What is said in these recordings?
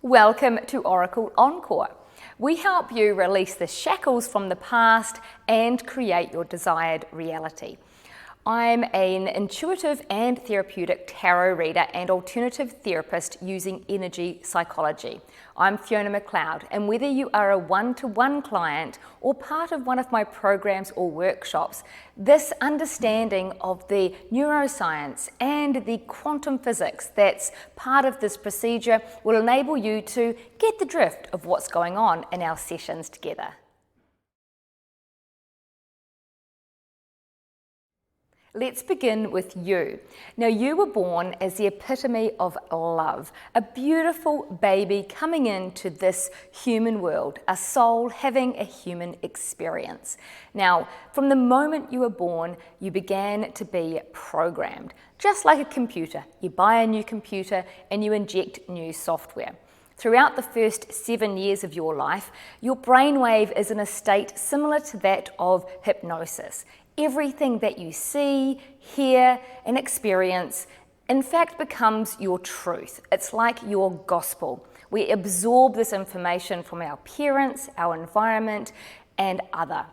Welcome to Oracle ENCORE. We help you release the shackles from the past and create your desired reality. I'm an intuitive and therapeutic tarot reader and alternative therapist using energy psychology. I'm Fiona McLeod, and whether you are a one-to-one client or part of one of my programs or workshops, this understanding of the neuroscience and the quantum physics that's part of this procedure will enable you to get the drift of what's going on in our sessions together. Let's begin with you. Now, you were born as the epitome of love, a beautiful baby coming into this human world, a soul having a human experience. Now, from the moment you were born, you began to be programmed. Just like a computer, you buy a new computer and you inject new software. Throughout the first 7 years of your life, your brainwave is in a state similar to that of hypnosis. Everything that you see, hear, and experience, in fact, becomes your truth. It's like your gospel. We absorb this information from our parents, our environment, and other.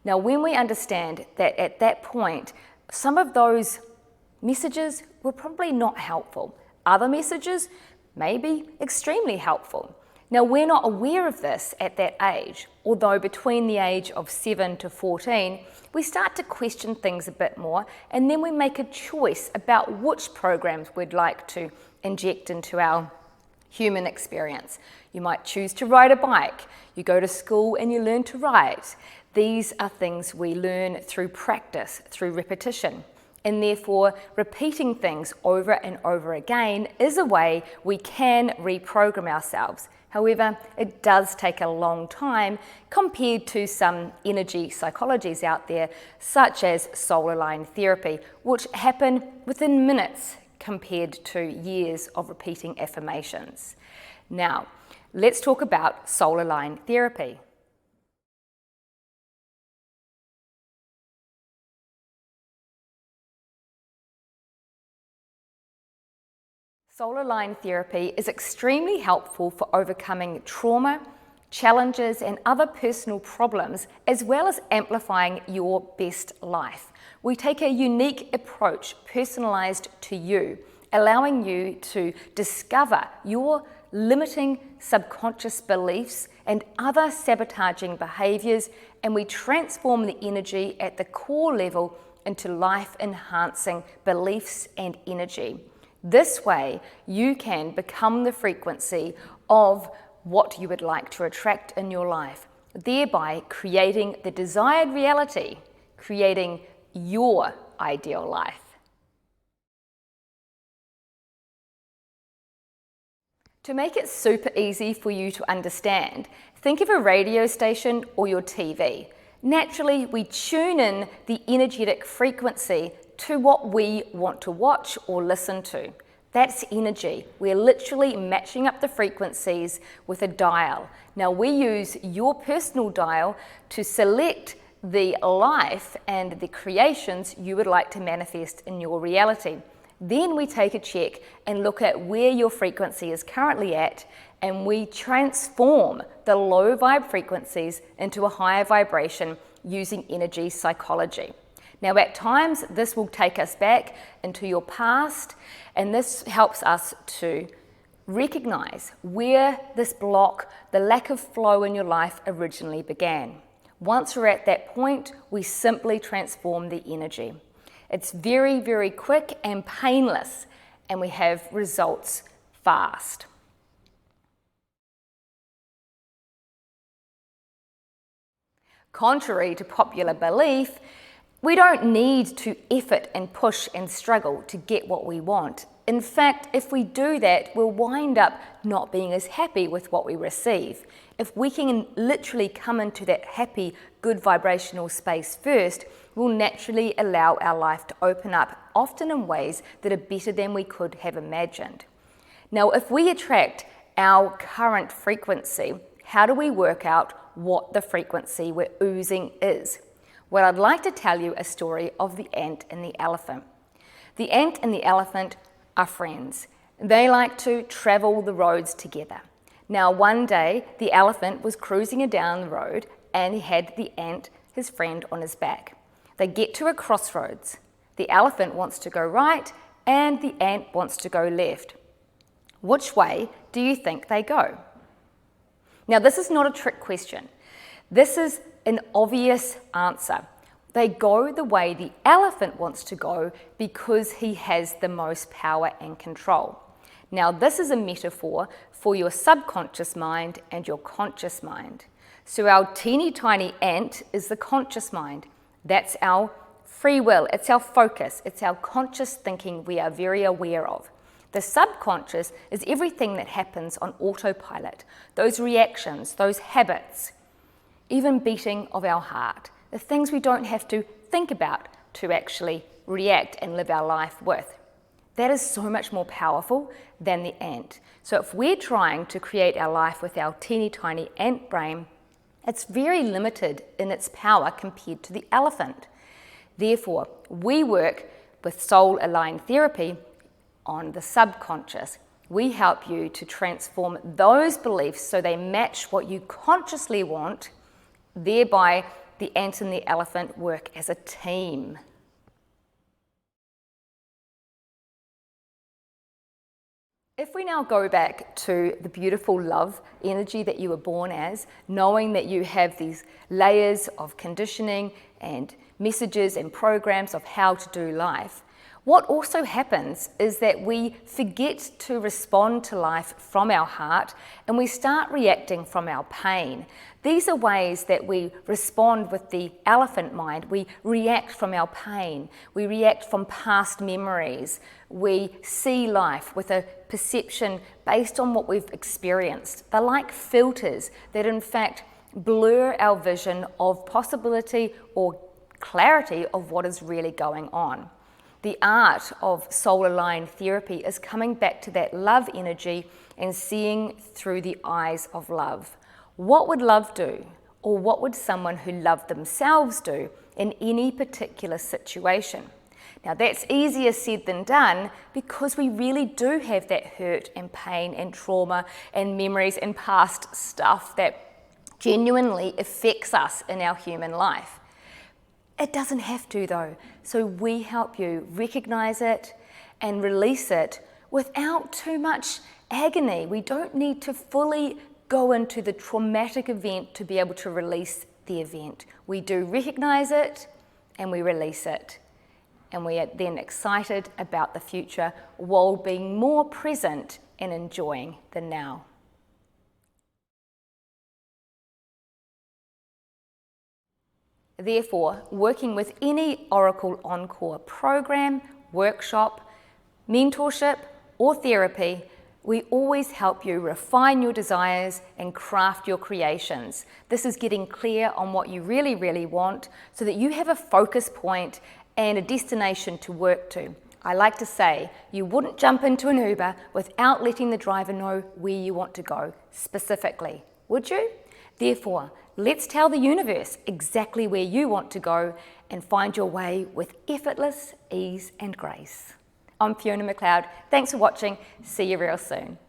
Now, when we understand that at that point, some of those messages were probably not helpful. Other messages may be extremely helpful. Now, we're not aware of this at that age, although between the age of 7 to 14, we start to question things a bit more, and then we make a choice about which programs we'd like to inject into our human experience. You might choose to ride a bike. You go to school and you learn to ride. These are things we learn through practice, through repetition. And therefore, repeating things over and over again is a way we can reprogram ourselves. However, it does take a long time compared to some energy psychologies out there, such as Soulalign therapy, which happen within minutes compared to years of repeating affirmations. Now, let's talk about Soulalign therapy. Soulalign therapy is extremely helpful for overcoming trauma, challenges, and other personal problems, as well as amplifying your best life. We take a unique approach personalized to you, allowing you to discover your limiting subconscious beliefs and other sabotaging behaviors, and we transform the energy at the core level into life-enhancing beliefs and energy. This way, you can become the frequency of what you would like to attract in your life, thereby creating the desired reality, creating your ideal life. To make it super easy for you to understand, think of a radio station or your TV. Naturally, we tune in the energetic frequency to what we want to watch or listen to. That's energy. We're literally matching up the frequencies with a dial. Now, we use your personal dial to select the life and the creations you would like to manifest in your reality. Then we take a check and look at where your frequency is currently at, and we transform the low vibe frequencies into a higher vibration using energy psychology. Now, at times, this will take us back into your past, and this helps us to recognize where this block, the lack of flow in your life originally began. Once we're at that point, we simply transform the energy. It's very, very quick and painless, and we have results fast. Contrary to popular belief, we don't need to effort and push and struggle to get what we want. In fact, if we do that, we'll wind up not being as happy with what we receive. If we can literally come into that happy, good vibrational space first, we'll naturally allow our life to open up, often in ways that are better than we could have imagined. Now, if we attract our current frequency, how do we work out what the frequency we're oozing is? Well, I'd like to tell you a story of the ant and the elephant. The ant and the elephant are friends. They like to travel the roads together. Now one day the elephant was cruising down the road and he had the ant, his friend, on his back. They get to a crossroads. The elephant wants to go right and the ant wants to go left. Which way do you think they go? Now this is not a trick question. This is an obvious answer. They go the way the elephant wants to go because he has the most power and control. Now this is a metaphor for your subconscious mind and your conscious mind. So our teeny tiny ant is the conscious mind. That's our free will, it's our focus, it's our conscious thinking we are very aware of. The subconscious is everything that happens on autopilot, those reactions, those habits, even beating of our heart, the things we don't have to think about to actually react and live our life with. That is so much more powerful than the ant. So if we're trying to create our life with our teeny tiny ant brain, it's very limited in its power compared to the elephant. Therefore, we work with Soulalign therapy on the subconscious. We help you to transform those beliefs so they match what you consciously want, thereby the ant and the elephant work as a team. If we now go back to the beautiful love energy that you were born as, knowing that you have these layers of conditioning and messages and programs of how to do life, what also happens is that we forget to respond to life from our heart and we start reacting from our pain. These are ways that we respond with the elephant mind. We react from our pain. We react from past memories. We see life with a perception based on what we've experienced. They're like filters that in fact blur our vision of possibility or clarity of what is really going on. The art of Soulalign therapy is coming back to that love energy and seeing through the eyes of love. What would love do? Or what would someone who loved themselves do in any particular situation? Now that's easier said than done because we really do have that hurt and pain and trauma and memories and past stuff that genuinely affects us in our human life. It doesn't have to though, so we help you recognize it and release it without too much agony. We don't need to fully go into the traumatic event to be able to release the event. We do recognize it and we release it. And we are then excited about the future while being more present and enjoying the now. Therefore, working with any Oracle ENCORE program, workshop, mentorship, or therapy, we always help you refine your desires and craft your creations. This is getting clear on what you really, really want so that you have a focus point and a destination to work to. I like to say, you wouldn't jump into an Uber without letting the driver know where you want to go specifically, would you? Therefore, let's tell the universe exactly where you want to go and find your way with effortless ease and grace. I'm Fiona McLeod. Thanks for watching. See you real soon.